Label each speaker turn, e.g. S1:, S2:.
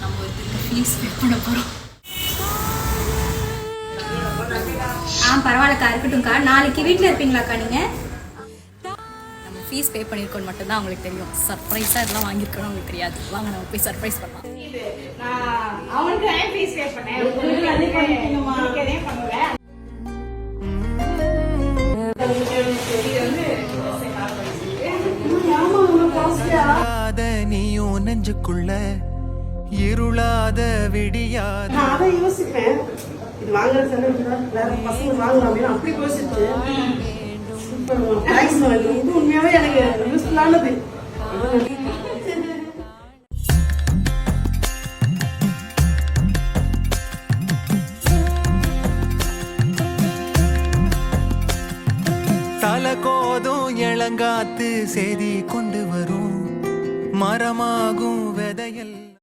S1: நம்ம ஒருத்தருக்கு fees pay பண்ண போகிறோம்.
S2: பரவாயில்லக்கா, இருக்கட்டும்க்கா. நாளைக்கு வீட்டில் இருப்பீங்களாக்கா நீங்கள்?
S1: நம்ம ஃபீஸ் பே பண்ணியிருக்கோன்னு மட்டும்தான் அவங்களுக்கு தெரியும். சர்ப்ரைஸாக இதெல்லாம் வாங்கியிருக்கோன்னு அவங்களுக்கு தெரியாது. வாங்க நம்ம போய் சர்ப்ரைஸ் பண்ணலாம்.
S3: அவனுக்கு ஃபீஸ் பே பண்ணேன்.
S4: நீயும் நெஞ்சுக்குள்ள இருளாத விடியாத
S5: அதை யோசிப்பேன். இது வாங்குற செலவு வேற பசங்க வாங்குறாங்க அப்படி யோசிச்சு இது உண்மையாவே எனக்கு யூஸ்ஃபுல்லானது.
S4: தலை கோதும் இளங்காத்து செய்தி கொண்டு வரும் மரமாகும் விதையல்